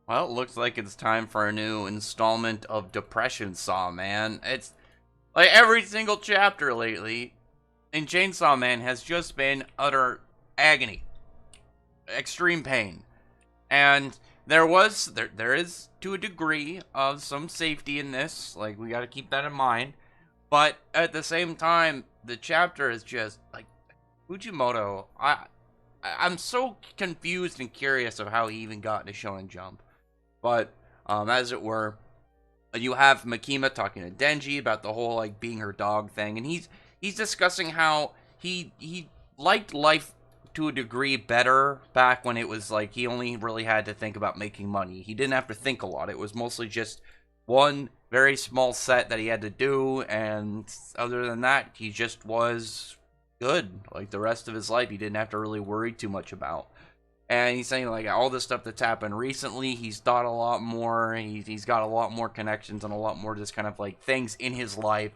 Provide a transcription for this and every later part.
Well, it looks like it's time for a new installment of Depression Saw Man. It's like every single chapter lately in Chainsaw Man has just been utter agony, extreme pain. And there is to a degree of some safety in this, like we got to keep that in mind. But at the same time, the chapter is just like Fujimoto. I'm so confused and curious of how he even got into Shonen Jump. But as it were, you have Makima talking to Denji about the whole like being her dog thing, and he's discussing how he liked life to a degree better back when it was like he only really had to think about making money. He didn't have to think a lot. It was mostly just one very small set that he had to do, and other than that, he just was good. Like the rest of his life, he didn't have to really worry too much about. And he's saying like all this stuff that's happened recently, he's thought a lot more. He's got a lot more connections and a lot more just kind of like things in his life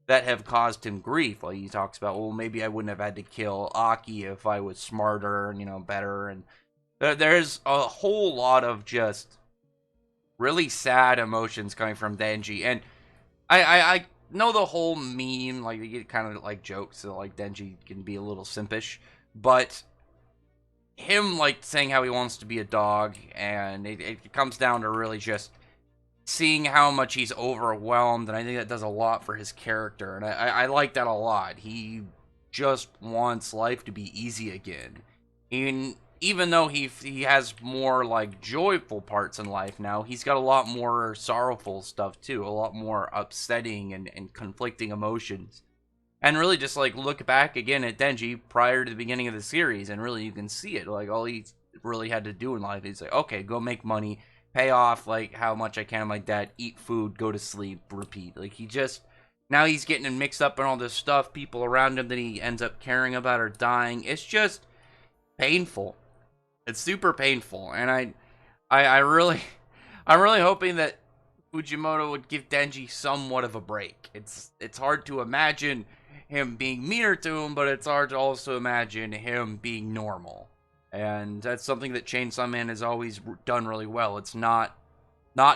that have caused him grief. Like he talks about, well, maybe I wouldn't have had to kill Aki if I was smarter and better. And there's a whole lot of just really sad emotions coming from Denji. And I know the whole meme, like they get kind of like jokes, so like Denji can be a little simpish, but him like saying how he wants to be a dog, and it comes down to really just seeing how much he's overwhelmed, and I think that does a lot for his character, and I like that a lot. He just wants life to be easy again. And even though he has more like joyful parts in life now, he's got a lot more sorrowful stuff too, a lot more upsetting and conflicting emotions. And really just like look back again at Denji prior to the beginning of the series, and really you can see it. Like all he really had to do in life is like, okay, go make money, pay off like how much I can of my debt, eat food, go to sleep, repeat. Like he just now he's getting mixed up in all this stuff, people around him that he ends up caring about are dying. It's just painful. It's super painful, and I really I'm really hoping that Fujimoto would give Denji somewhat of a break. It's hard to imagine him being meaner to him, but it's hard to also imagine him being normal. And that's something that Chainsaw Man has always done really well. It's not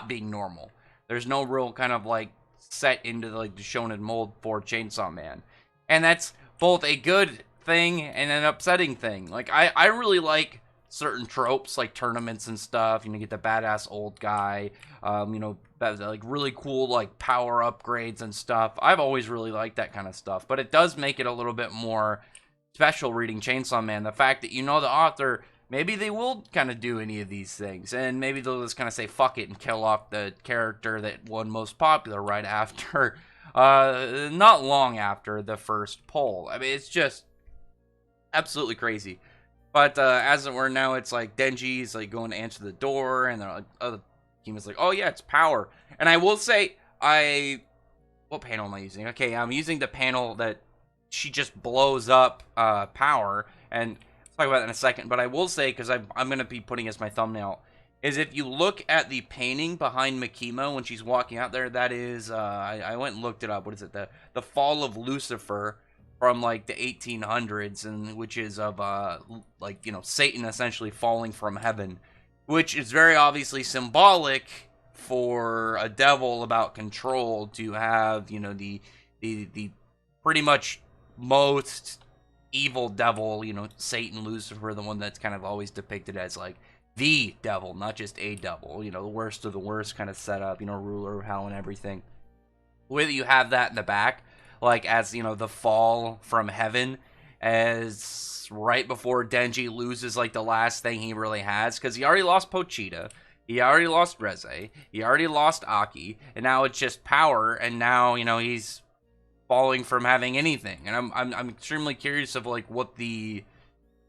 being normal. There's no real kind of like set into the shonen mold for Chainsaw Man. And that's both a good thing and an upsetting thing. Like I really like certain tropes like tournaments and stuff. You get the badass old guy, like really cool like power upgrades and stuff. I've always really liked that kind of stuff, but it does make it a little bit more special reading Chainsaw Man. The fact that the author, maybe they will kind of do any of these things, and maybe they'll just kind of say fuck it and kill off the character that won most popular right after, not long after the first poll. I mean, it's just absolutely crazy. But as it were, now it's like Denji's like going to answer the door, and they're like, other team is like, oh yeah, it's power. And I will say, what panel am I using? Okay, I'm using the panel that she just blows up power, and I'll talk about that in a second. But I will say, because I'm going to be putting as my thumbnail, is if you look at the painting behind Makima when she's walking out there, that is, I went and looked it up. What is it? The Fall of Lucifer from like the 1800s, and which is of Satan essentially falling from heaven, which is very obviously symbolic for a devil about control to have the pretty much most evil devil, Satan, Lucifer, the one that's kind of always depicted as like the devil, not just a devil, the worst of the worst kind of setup, ruler of hell and everything. Whether you have that in the back, like as the fall from heaven, as right before Denji loses like the last thing he really has, because he already lost Pochita, he already lost Reze, he already lost Aki, and now it's just power, and now he's falling from having anything. And I'm extremely curious of like what the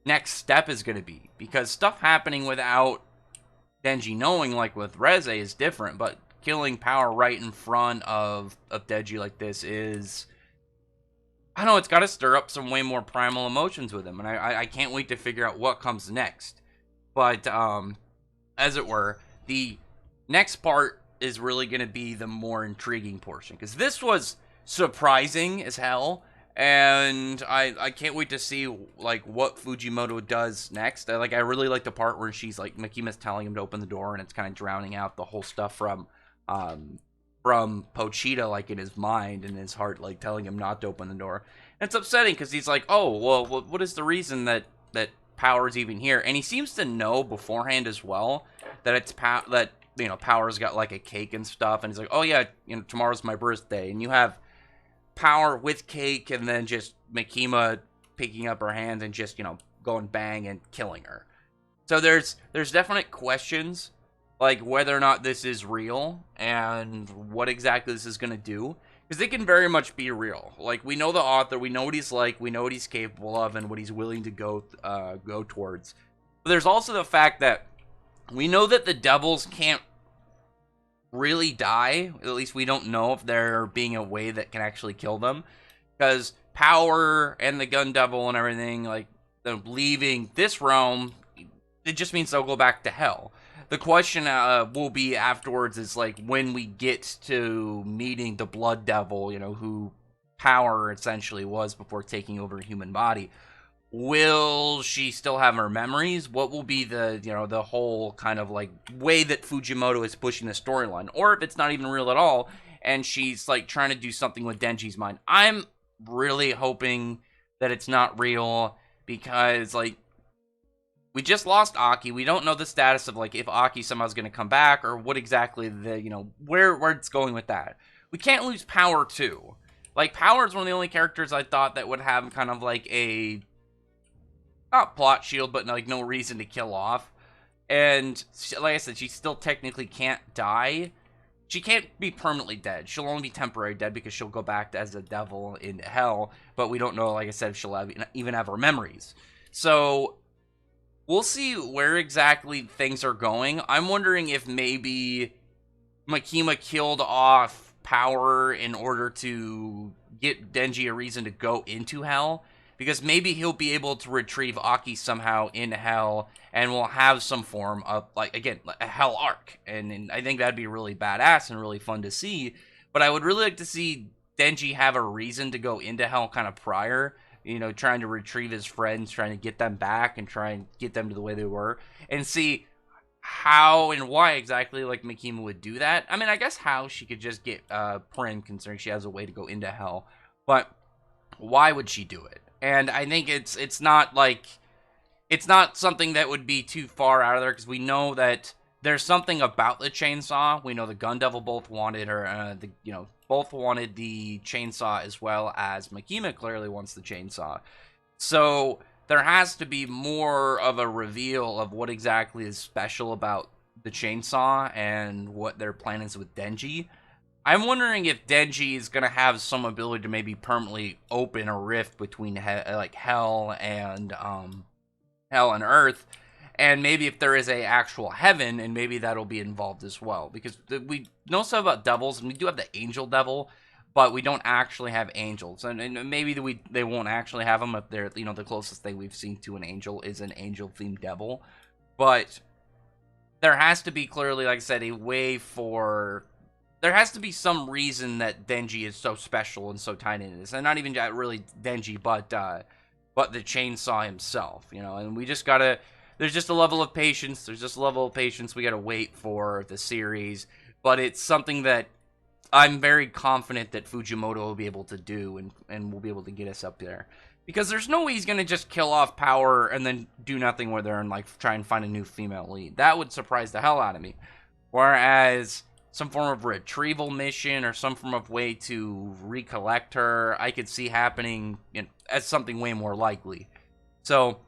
next step is going to be, because stuff happening without Denji knowing, like with Reze, is different, but killing power right in front of Denji like this is, I don't know, it's got to stir up some way more primal emotions with him, and I can't wait to figure out what comes next. But as it were, the next part is really going to be the more intriguing portion, because this was surprising as hell, And I can't wait to see like what Fujimoto does next. I really like the part where she's like Makima's telling him to open the door, and it's kind of drowning out the whole stuff from Pochita, like in his mind and his heart, like telling him not to open the door. And it's upsetting because he's like, oh well, what is the reason that Power's even here? And he seems to know beforehand as well that it's that Power's got like a cake and stuff, and he's like, oh yeah, tomorrow's my birthday, and you have Power with cake, and then just Makima picking up her hand and just going bang and killing her. So there's definite questions, like whether or not this is real and what exactly this is gonna do, because it can very much be real. Like, we know the author, we know what he's like, we know what he's capable of, and what he's willing to go towards. But there's also the fact that we know that the devils can't really die. At least we don't know if there being a way that can actually kill them, because Power and the Gun Devil and everything, like, them leaving this realm, it just means they'll go back to hell. The question will be afterwards is like when we get to meeting the Blood Devil, who Power essentially was before taking over a human body. Will she still have her memories? What will be the the whole kind of like way that Fujimoto is pushing the storyline? Or if it's not even real at all, and she's like trying to do something with Denji's mind. I'm really hoping that it's not real, because like we just lost Aki. We don't know the status of like if Aki somehow is going to come back, or what exactly the where it's going with that. We can't lose Power too. Like, Power is one of the only characters I thought that would have kind of like a, not plot shield, but like no reason to kill off. And like I said, she still technically can't die. She can't be permanently dead. She'll only be temporarily dead because she'll go back as a devil in hell. But we don't know, like I said, if she'll even have her memories. So we'll see where exactly things are going. I'm wondering if maybe Makima killed off Power in order to get Denji a reason to go into hell, because maybe he'll be able to retrieve Aki somehow in hell, and we'll have some form of, like, again, a hell arc, and I think that'd be really badass and really fun to see. But I would really like to see Denji have a reason to go into hell kind of prior, trying to retrieve his friends, trying to get them back and try and get them to the way they were, and see how and why exactly like Makima would do that. I mean, I guess how she could just get Prin, considering she has a way to go into hell, but why would she do it? And I think it's not something that would be too far out of there, because we know that there's something about the chainsaw. We know the Gun Devil both wanted her, both wanted the chainsaw, as well as Makima clearly wants the chainsaw. So there has to be more of a reveal of what exactly is special about the chainsaw and what their plan is with Denji. I'm wondering if Denji is going to have some ability to maybe permanently open a rift between hell and earth, and maybe if there is a actual heaven, and maybe that'll be involved as well, because we know stuff about devils, and we do have the angel devil, but we don't actually have angels, and maybe they won't actually have them if they're the closest thing we've seen to an angel is an angel themed devil. But there has to be clearly, like I said, a way for, there has to be some reason that Denji is so special and so tied into this, and not even really Denji, but the chainsaw himself, and we just gotta, there's just a level of patience, we gotta wait for the series, but it's something that I'm very confident that Fujimoto will be able to do, and will be able to get us up there. Because there's no way he's going to just kill off Power and then do nothing with her and like try and find a new female lead. That would surprise the hell out of me. Whereas some form of retrieval mission or some form of way to recollect her, I could see happening as something way more likely. So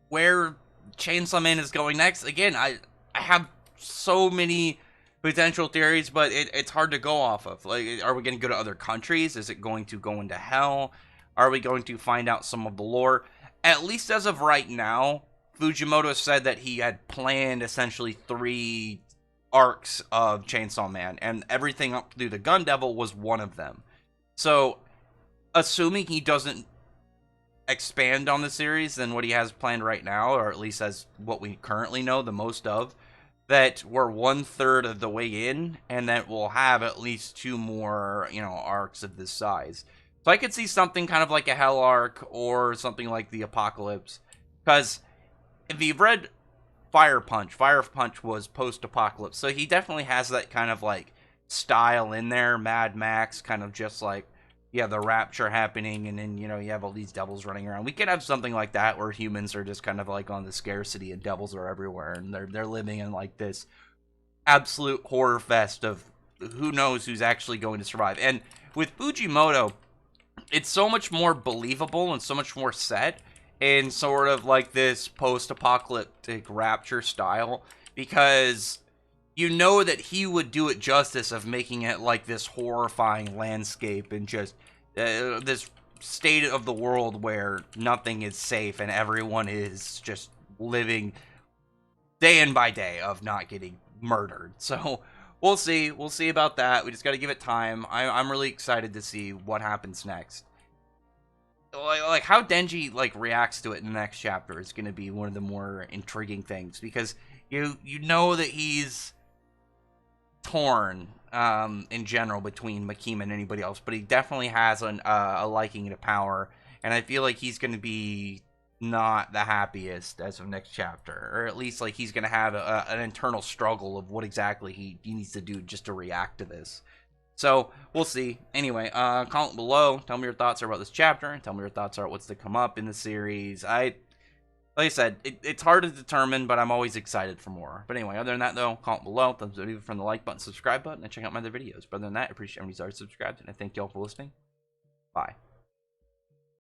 where Chainsaw Man is going next, again, I have so many potential theories, but it's hard to go off of. Like, are we going to go to other countries? Is it going to go into hell? Are we going to find out some of the lore? At least as of right now, Fujimoto said that he had planned essentially 3 arcs of Chainsaw Man, and everything up through the Gun Devil was one of them. So, assuming he doesn't expand on the series than what he has planned right now, or at least as what we currently know the most of, that we're 1/3 of the way in, and that we'll have at least 2 more, arcs of this size. So I could see something kind of like a Hell Arc or something like the Apocalypse. Because if you've read Fire Punch was post-apocalypse. So he definitely has that kind of like style in there, Mad Max, kind of just like, yeah, the rapture happening, and then, you know, you have all these devils running around. We could have something like that where humans are just kind of like on the scarcity and devils are everywhere, and they're living in like this absolute horror fest of who knows who's actually going to survive. And with Fujimoto, it's so much more believable and so much more set in sort of like this post-apocalyptic rapture style, because you know that he would do it justice of making it like this horrifying landscape and just this state of the world where nothing is safe and everyone is just living day in by day of not getting murdered. So we'll see about that. We just got to give it time. I'm really excited to see what happens next. Like how Denji like reacts to it in the next chapter is going to be one of the more intriguing things, because you know that he's torn in general between Makima and anybody else, but he definitely has a liking to power, and I feel like he's going to be not the happiest as of next chapter, or at least like he's going to have an internal struggle of what exactly he needs to do just to react to this. So we'll see. Anyway, comment below. Tell me your thoughts about this chapter, and tell me your thoughts are what's to come up in the series. Like I said, it's hard to determine, but I'm always excited for more. But anyway, other than that, though, comment below. Thumbs up from the like button, subscribe button, and check out my other videos. But other than that, I appreciate everybody who's already subscribed, and I thank you all for listening. Bye.